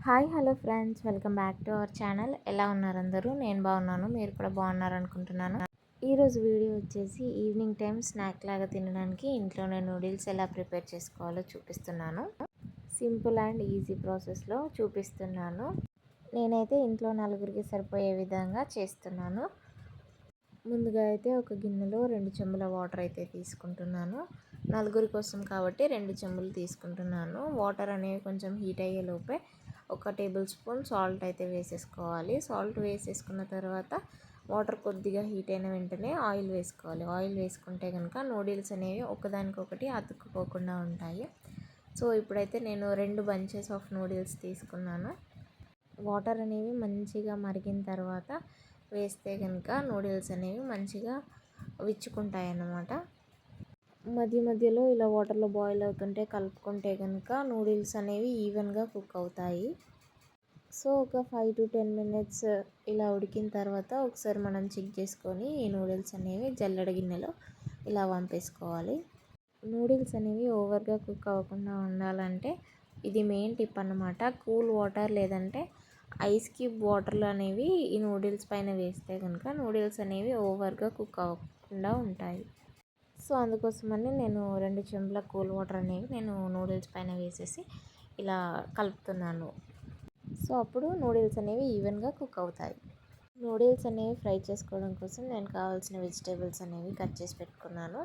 Hello friends, welcome back to our channel. ఎలా ఉన్నారు అందరూ? నేను బాగున్నాను, మీరు కూడా బాగున్నారు అనుకుంటున్నాను. ఈరోజు వీడియో వచ్చేసి ఈవినింగ్ టైం స్నాక్ లాగా తినడానికి ఇంట్లోనే నూడిల్స్ ఎలా ప్రిపేర్ చేసుకోవాలో చూపిస్తున్నాను. సింపుల్ అండ్ ఈజీ ప్రాసెస్లో చూపిస్తున్నాను. నేనైతే ఇంట్లో నలుగురికి సరిపోయే విధంగా చేస్తున్నాను. ముందుగా అయితే ఒక గిన్నెలో 2 చెంబుల వాటర్ అయితే తీసుకుంటున్నాను. నలుగురి కోసం కాబట్టి 2 చెంబులు తీసుకుంటున్నాను. వాటర్ అనేవి కొంచెం హీట్ అయ్యే లోపే 1 టేబుల్ స్పూన్ సాల్ట్ అయితే వేసేసుకోవాలి. సాల్ట్ వేసేసుకున్న తర్వాత వాటర్ కొద్దిగా హీట్ అయిన వెంటనే ఆయిల్ వేసుకోవాలి. ఆయిల్ వేసుకుంటే కనుక నూడిల్స్ అనేవి ఒకదానికొకటి అతుక్కుపోకుండా ఉంటాయి. సో ఇప్పుడైతే నేను 2 బంచెస్ ఆఫ్ నూడిల్స్ తీసుకున్నాను. వాటర్ అనేవి మంచిగా మరిగిన తర్వాత వేస్తే కనుక నూడిల్స్ అనేవి మంచిగా విచ్చుకుంటాయి అన్నమాట. మధ్య మధ్యలో ఇలా వాటర్లో బాయిల్ అవుతుంటే కలుపుకుంటే కనుక నూడిల్స్ అనేవి ఈవెన్గా కుక్ అవుతాయి. సో ఒక 5 to 10 మినిట్స్ ఇలా ఉడికిన తర్వాత ఒకసారి మనం చెక్ చేసుకొని ఈ నూడిల్స్ అనేవి జల్లెడ గిన్నెలో ఇలా వంపేసుకోవాలి. నూడిల్స్ అనేవి ఓవర్గా కుక్ అవ్వకుండా ఉండాలంటే ఇది మెయిన్ టిప్ అన్నమాట. కూల్ వాటర్ లేదంటే ఐస్ క్యూబ్ వాటర్లు అనేవి ఈ నూడిల్స్ పైన వేస్తే కనుక నూడిల్స్ అనేవి ఓవర్గా కుక్ అవ్వకుండా ఉంటాయి. సో అందుకోసమని నేను 2 చెంబుల కూల్ వాటర్ అనేవి నేను నూడిల్స్ పైన వేసేసి ఇలా కలుపుతున్నాను. సో అప్పుడు నూడిల్స్ అనేవి ఈవెన్గా కుక్ అవుతాయి. నూడిల్స్ అనేవి ఫ్రై చేసుకోవడం కోసం నేను కావాల్సిన వెజిటేబుల్స్ అనేవి కట్ చేసి పెట్టుకున్నాను.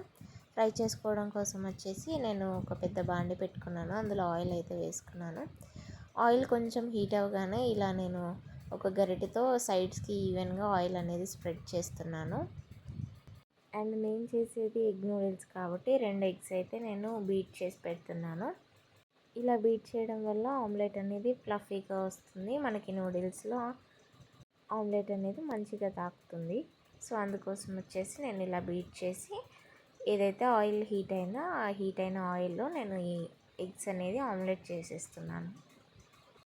ఫ్రై చేసుకోవడం కోసం వచ్చేసి నేను ఒక పెద్ద బాండి పెట్టుకున్నాను. అందులో ఆయిల్ అయితే వేసుకున్నాను. ఆయిల్ కొంచెం హీట్ అవ్వగానే ఇలా నేను ఒక గరిటెతో సైడ్స్కి ఈవెన్గా ఆయిల్ అనేది స్ప్రెడ్ చేస్తున్నాను. అండ్ నేను చేసేది ఎగ్ నూడిల్స్ కాబట్టి 2 ఎగ్స్ అయితే నేను బీట్ చేసి పెడుతున్నాను. ఇలా బీట్ చేయడం వల్ల ఆమ్లెట్ అనేది ఫ్లఫీగా వస్తుంది. మనకి నూడిల్స్లో ఆమ్లెట్ అనేది మంచిగా తాకుతుంది. సో అందుకోసం వచ్చేసి నేను ఇలా బీట్ చేసి ఏదైతే ఆయిల్ హీట్ అయిందో ఆ హీట్ అయిన ఆయిల్లో నేను ఈ ఎగ్స్ అనేది ఆమ్లెట్ చేసేస్తున్నాను.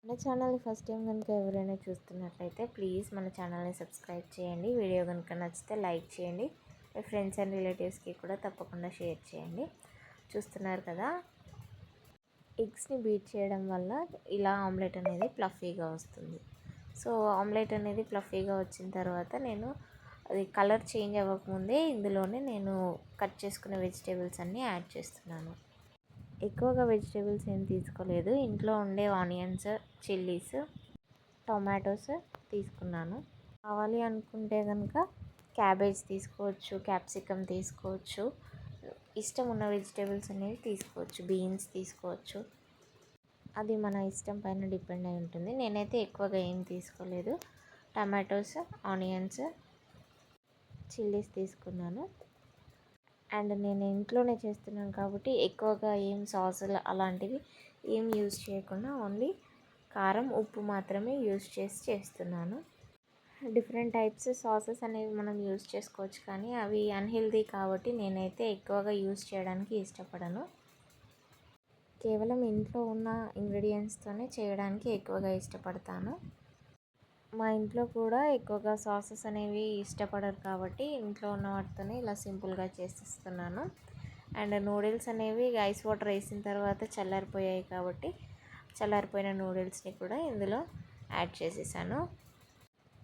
మన ఛానల్ని ఫస్ట్ టైం కనుక ఎవరైనా చూస్తున్నట్లయితే ప్లీజ్ మన ఛానల్ని సబ్స్క్రైబ్ చేయండి. వీడియో కనుక నచ్చితే లైక్ చేయండి. మీ ఫ్రెండ్స్ అండ్ రిలేటివ్స్కి కూడా తప్పకుండా షేర్ చేయండి. చూస్తున్నారు కదా, ఎగ్స్ని బీట్ చేయడం వల్ల ఇలా ఆమ్లెట్ అనేది ఫ్లఫీగా వస్తుంది. సో ఆమ్లెట్ అనేది ఫ్లఫీగా వచ్చిన తర్వాత నేను అది కలర్ చేంజ్ అవ్వకముందే ఇందులోనే నేను కట్ చేసుకున్న వెజిటేబుల్స్ అన్నీ యాడ్ చేస్తున్నాను. ఎక్కువగా వెజిటేబుల్స్ ఏం తీసుకోలేదు. ఇంట్లో ఉండే ఆనియన్స్, చిల్లీస్, టొమాటోస్ తీసుకున్నాను. కావాలి అనుకుంటే కనుక క్యాబేజ్ తీసుకోవచ్చు, క్యాప్సికమ్ తీసుకోవచ్చు, ఇష్టం ఉన్న వెజిటేబుల్స్ అనేవి తీసుకోవచ్చు, బీన్స్ తీసుకోవచ్చు. అది మన ఇష్టం పైన డిపెండ్ అయి ఉంటుంది. నేనైతే ఎక్కువగా ఏం తీసుకోలేదు. టమాటోస్, ఆనియన్స్, చిల్లీస్ తీసుకున్నాను. అండ్ నేను ఇంట్లోనే చేస్తున్నాను కాబట్టి ఎక్కువగా ఏం సాసులు అలాంటివి ఏం యూజ్ చేయకుండా ఓన్లీ కారం, ఉప్పు మాత్రమే యూజ్ చేసి చేస్తున్నాను. డిఫరెంట్ టైప్స్ సాసెస్ అనేవి మనం యూజ్ చేసుకోవచ్చు, కానీ అవి అన్హెల్దీ కాబట్టి నేనైతే ఎక్కువగా యూజ్ చేయడానికి ఇష్టపడను. కేవలం ఇంట్లో ఉన్న ఇంగ్రీడియంట్స్తోనే చేయడానికి ఎక్కువగా ఇష్టపడతాను. మా ఇంట్లో కూడా ఎక్కువగా సాసెస్ అనేవి ఇష్టపడరు కాబట్టి ఇంట్లో ఉన్న వాటితోనే ఇలా సింపుల్గా చేసేస్తున్నాను. అండ్ నూడిల్స్ అనేవి ఐస్ వాటర్ వేసిన తర్వాత చల్లారిపోయాయి కాబట్టి చల్లారిపోయిన నూడిల్స్ని కూడా ఇందులో యాడ్ చేసేసాను.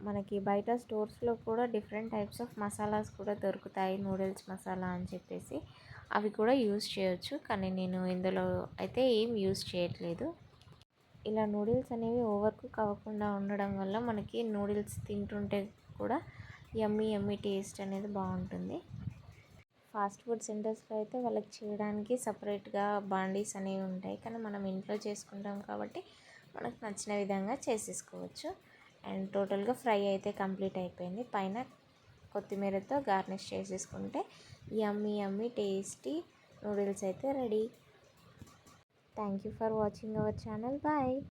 మనకి బయట స్టోర్స్లో కూడా డిఫరెంట్ టైప్స్ ఆఫ్ మసాలాస్ కూడా దొరుకుతాయి, నూడిల్స్ మసాలా అని చెప్పేసి. అవి కూడా యూజ్ చేయొచ్చు, కానీ నేను ఇందులో అయితే ఏం యూజ్ చేయట్లేదు. ఇలా నూడిల్స్ అనేవి ఓవర్ కుక్ అవ్వకుండా ఉండడం వల్ల మనకి నూడిల్స్ తింటుంటే కూడా యమ్మీ టేస్ట్ అనేది బాగుంటుంది. ఫాస్ట్ ఫుడ్ సెంటర్స్లో అయితే వాళ్ళకి చేయడానికి సపరేట్గా బాండీస్ అనేవి ఉంటాయి, కానీ మనం ఇంట్లో చేసుకుంటాం కాబట్టి మనకు నచ్చిన విధంగా చేసేసుకోవచ్చు. అండ్ టోటల్గా ఫ్రై అయితే కంప్లీట్ అయిపోయింది. పైన కొత్తిమీరతో గార్నిష్ చేసేసుకుంటే యమ్మీ టేస్టీ నూడిల్స్ అయితే ready. Thank you for watching our channel. Bye.